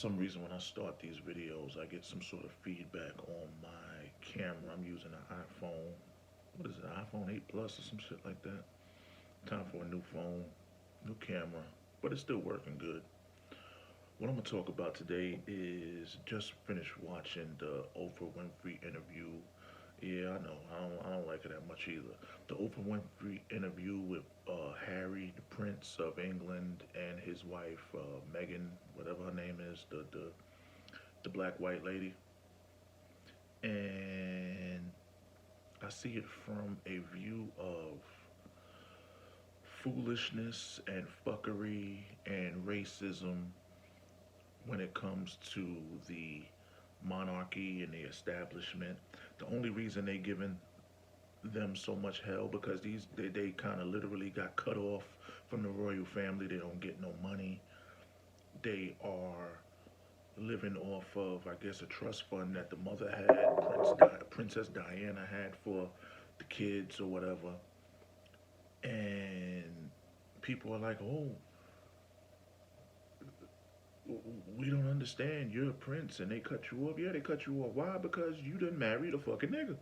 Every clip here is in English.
some reason when I start these videos, I get some sort of feedback on my camera. I'm using an iPhone. What is it? iPhone 8 Plus or some shit like that. Time for a new phone, new camera, but it's still working good. What I'm gonna talk about today is just finished watching the Oprah Winfrey interview. Yeah, I know. I don't like it that much either. The Oprah Winfrey interview with Harry, the Prince of England, and his wife Meghan, whatever her name is, the black white lady, and I see it from a view of foolishness and fuckery and racism when it comes to the monarchy and the establishment. The only reason they giving them so much hell because they kind of literally got cut off from the royal family. They don't get no money. They are living off of, I guess, a trust fund that the mother had, Princess Diana had for the kids or whatever. And people are like, oh, we don't understand. You're a prince and they cut you off. Yeah, they cut you off. Why? Because you done married a fucking nigga.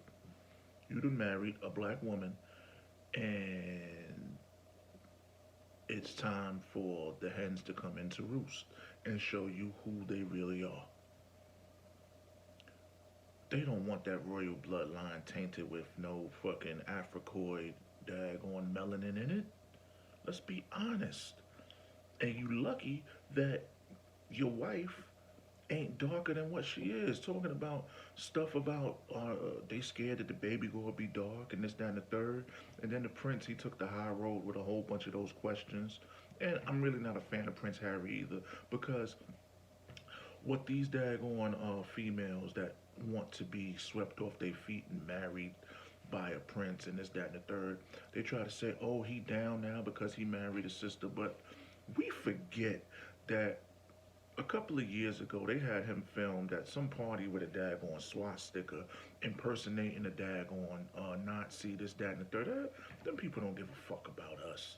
You done married a black woman and it's time for the hens to come into roost and show you who they really are. They don't want that royal bloodline tainted with no fucking Africoid daggone melanin in it. Let's be honest. And you lucky that your wife ain't darker than what she is. Talking about stuff about they scared that the baby gonna be dark and this, that, and the third. And then the prince, he took the high road with a whole bunch of those questions. And I'm really not a fan of Prince Harry either because what these daggone females that want to be swept off their feet and married by a prince and this, that, and the third, they try to say, oh, he down now because he married a sister. But we forget that a couple of years ago, they had him filmed at some party with a daggone swastika impersonating a daggone Nazi, this, that, and the third. Them people don't give a fuck about us.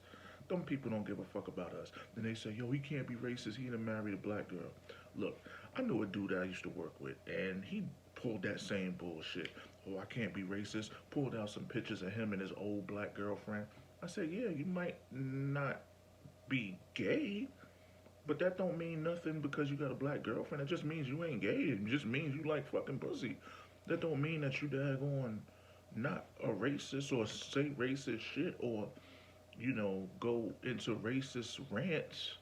Them people don't give a fuck about us. Then they say, yo, he can't be racist. He done married a black girl. Look, I knew a dude that I used to work with, and he pulled that same bullshit. Oh, I can't be racist. Pulled out some pictures of him and his old black girlfriend. I said, yeah, you might not be gay, but that don't mean nothing because you got a black girlfriend. It just means you ain't gay. It just means you like fucking pussy. That don't mean that you daggone not a racist or say racist shit or, go into racist rants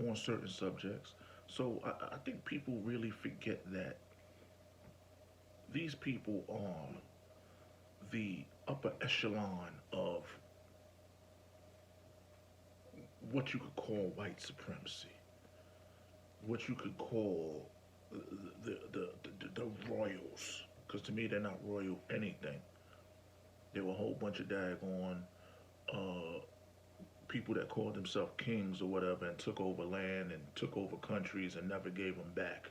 on certain subjects. So I think people really forget that these people are the upper echelon of what you could call white supremacy, what you could call the royals. Because to me, they're not royal anything. They were a whole bunch of daggone uh, people that called themselves kings or whatever and took over land and took over countries and never gave them back.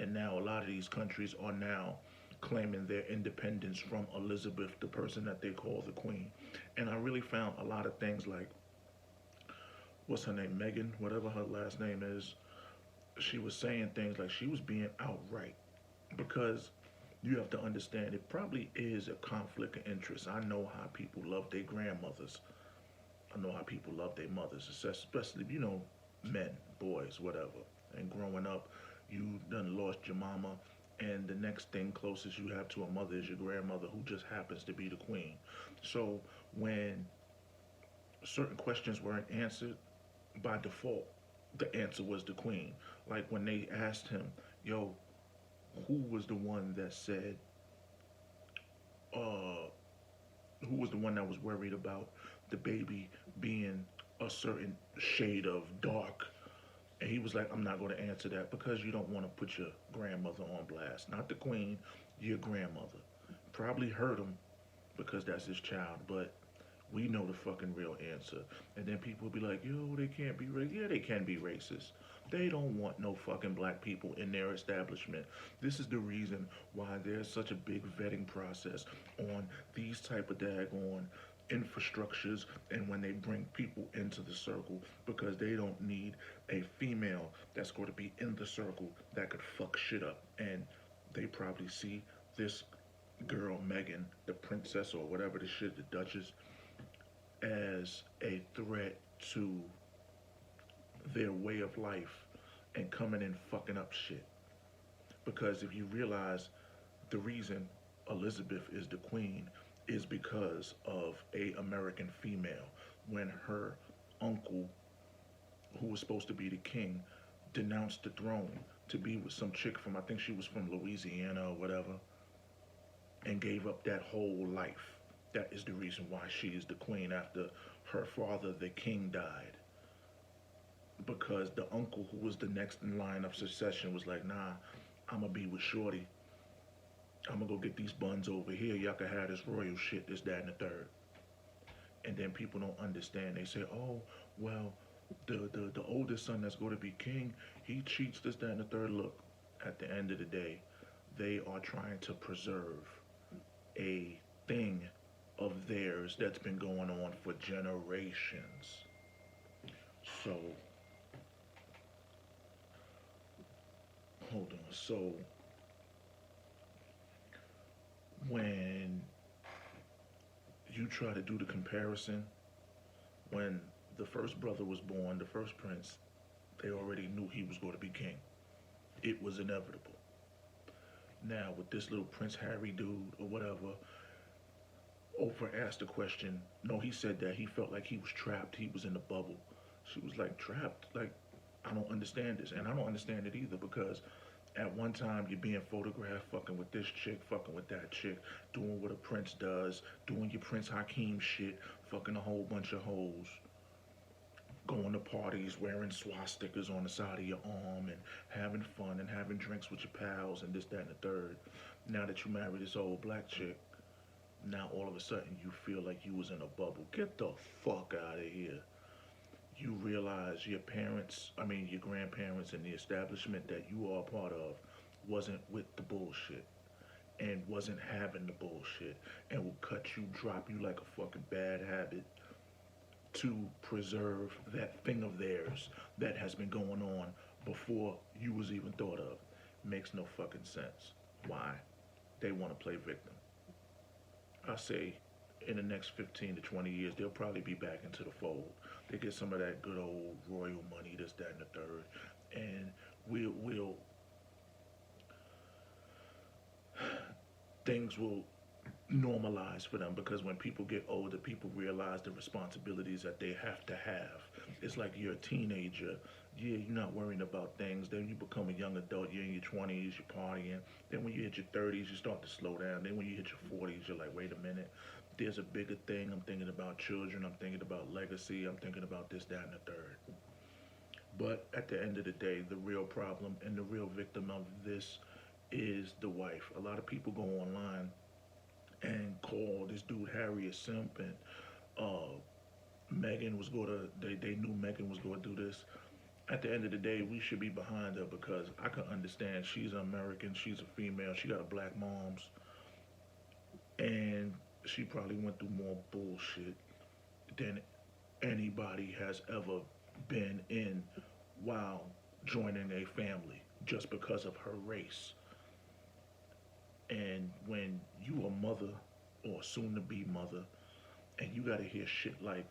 And now a lot of these countries are now claiming their independence from Elizabeth, the person that they call the queen. And I really found a lot of things like, what's her name, Megan, whatever her last name is, she was saying things like she was being outright because you have to understand it probably is a conflict of interest. I know how people love their grandmothers. I know how people love their mothers, especially, men, boys, whatever. And growing up, you done lost your mama, and the next thing closest you have to a mother is your grandmother, who just happens to be the queen. So when certain questions weren't answered, by default, the answer was the queen. Like when they asked him, yo, who was the one that said, uh, who was the one that was worried about the baby being a certain shade of dark? And he was like, I'm not going to answer that because you don't want to put your grandmother on blast. Not the queen, your grandmother. Probably hurt him because that's his child, but we know the fucking real answer. And then people will be like, yo, they can't be racist. Yeah, they can be racist. They don't want no fucking black people in their establishment. This is the reason why there's such a big vetting process on these type of daggone infrastructures and when they bring people into the circle because they don't need a female that's going to be in the circle that could fuck shit up. And they probably see this girl, Megan, the princess or whatever the shit, the Duchess, as a threat to their way of life and coming and fucking up shit. Because if you realize the reason Elizabeth is the queen is because of a American female when her uncle, who was supposed to be the king, denounced the throne to be with some chick from, I think she was from Louisiana or whatever, and gave up that whole life. That is the reason why she is the queen after her father, the king, died. Because the uncle who was the next in line of succession was like, nah, I'm gonna be with Shorty. I'm gonna go get these buns over here. Y'all can have this royal shit, this, that, and the third. And then people don't understand. They say, oh, well, the oldest son that's going to be king, he cheats, this, that, and the third. Look, at the end of the day, they are trying to preserve a thing of theirs that's been going on for generations. So, hold on. So, when you try to do the comparison, when the first brother was born, the first prince, they already knew he was going to be king. It was inevitable. Now, with this little Prince Harry dude or whatever, Oprah asked the question. No, he said that he felt like he was trapped. He was in a bubble. She was like, trapped? Like, I don't understand this. And I don't understand it either because at one time you're being photographed fucking with this chick, fucking with that chick, doing what a prince does, doing your Prince Hakeem shit, fucking a whole bunch of hoes, going to parties, wearing swastikas on the side of your arm and having fun and having drinks with your pals and this, that, and the third. Now that you marry this old black chick, now all of a sudden you feel like you was in a bubble. Get the fuck out of here. You realize your parents, I mean your grandparents and the establishment that you are a part of wasn't with the bullshit and wasn't having the bullshit and will cut you, drop you like a fucking bad habit to preserve that thing of theirs that has been going on before you was even thought of. Makes no fucking sense. Why? They want to play victim. I say in the next 15 to 20 years, they'll probably be back into the fold. They get some of that good old royal money, this, that, and the third, and we'll things will normalize for them because when people get older, people realize the responsibilities that they have to have. It's like you're a teenager. Yeah, you're not worrying about things. Then you become a young adult. You're in your 20s, you're partying. Then when you hit your 30s, you start to slow down. Then when you hit your 40s, you're like, wait a minute. There's a bigger thing. I'm thinking about children. I'm thinking about legacy. I'm thinking about this, that, and the third. But at the end of the day, the real problem and the real victim of this is the wife. A lot of people go online and call this dude Harry a simp and uh, Megan was going to, they knew Megan was going to do this. At the end of the day, we should be behind her because I can understand she's American, she's a female, she got a black mom's, and she probably went through more bullshit than anybody has ever been in while joining a family just because of her race. And when you a mother or soon to be mother, and you gotta hear shit like,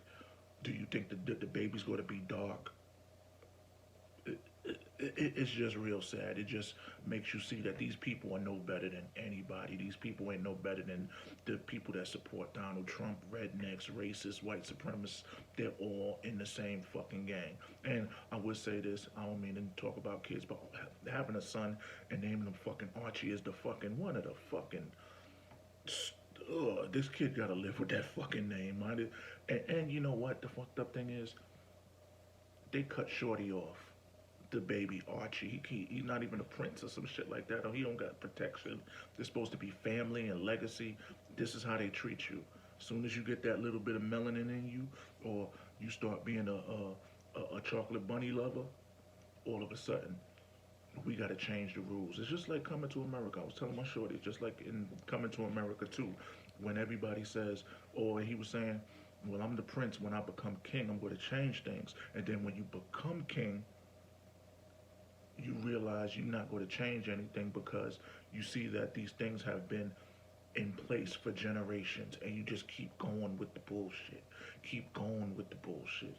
do you think the baby's gonna be dark? It's just real sad. It just makes you see that these people are no better than anybody. These people ain't no better than the people that support Donald Trump, rednecks, racists, white supremacists. They're all in the same fucking gang. And I would say this, I don't mean to talk about kids, but having a son and naming him fucking Archie is the fucking one of the fucking this kid gotta live with that fucking name, man. And you know what? The fucked up thing is, they cut Shorty off. The baby Archie, he's not even a prince or some shit like that. Or he don't got protection. They're supposed to be family and legacy. This is how they treat you. As soon as you get that little bit of melanin in you, or you start being a chocolate bunny lover, all of a sudden we got to change the rules. It's just like Coming to America. I was telling my shorty, just like in Coming to America too. When everybody says, or he was saying, well, I'm the prince. When I become king, I'm going to change things. And then when you become king, you realize you're not going to change anything because you see that these things have been in place for generations and you just keep going with the bullshit. Keep going with the bullshit.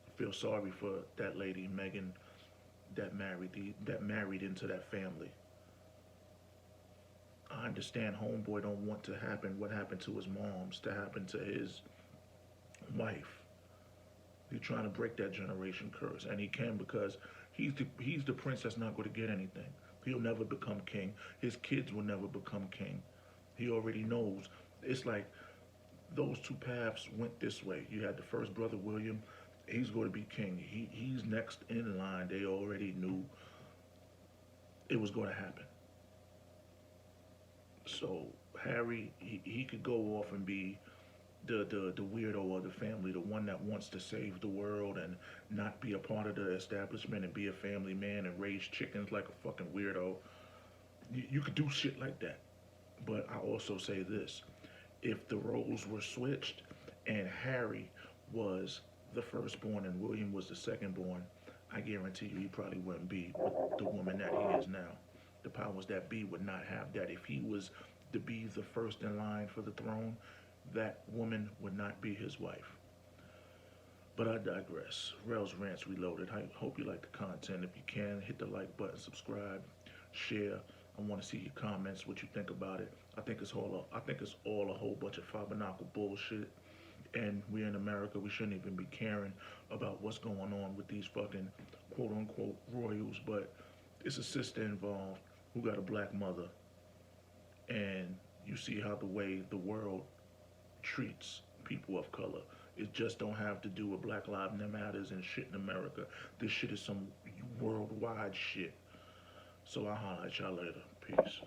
I feel sorry for that lady, Megan, that married into that family. I understand homeboy don't want to happen what happened to his mom's to happen to his wife. He's trying to break that generation curse, and he can because he's the prince that's not going to get anything. He'll never become king. His kids will never become king. He already knows. It's like those two paths went this way. You had the first brother William. He's going to be king. He's next in line. They already knew it was going to happen. So Harry, he could go off and be the weirdo of the family, the one that wants to save the world and not be a part of the establishment and be a family man and raise chickens like a fucking weirdo. You could do shit like that. But I also say this: if the roles were switched and Harry was the firstborn and William was the secondborn, I guarantee you he probably wouldn't be with the woman that he is now. The powers that be would not have that. If he was to be the first in line for the throne, that woman would not be his wife. But I digress. Rails Rants Reloaded. I hope you like the content. If you can, hit the like button, subscribe, share. I want to see your comments, what you think about it. I think it's all a whole bunch of Fabernacle bullshit. And we're in America. We shouldn't even be caring about what's going on with these fucking quote unquote royals. But it's a sister involved who got a black mother, and you see how the way the world treats people of color. It just don't have to do with Black Lives Matters and shit in America. This shit is some worldwide shit. So I'll holler at y'all later. Peace.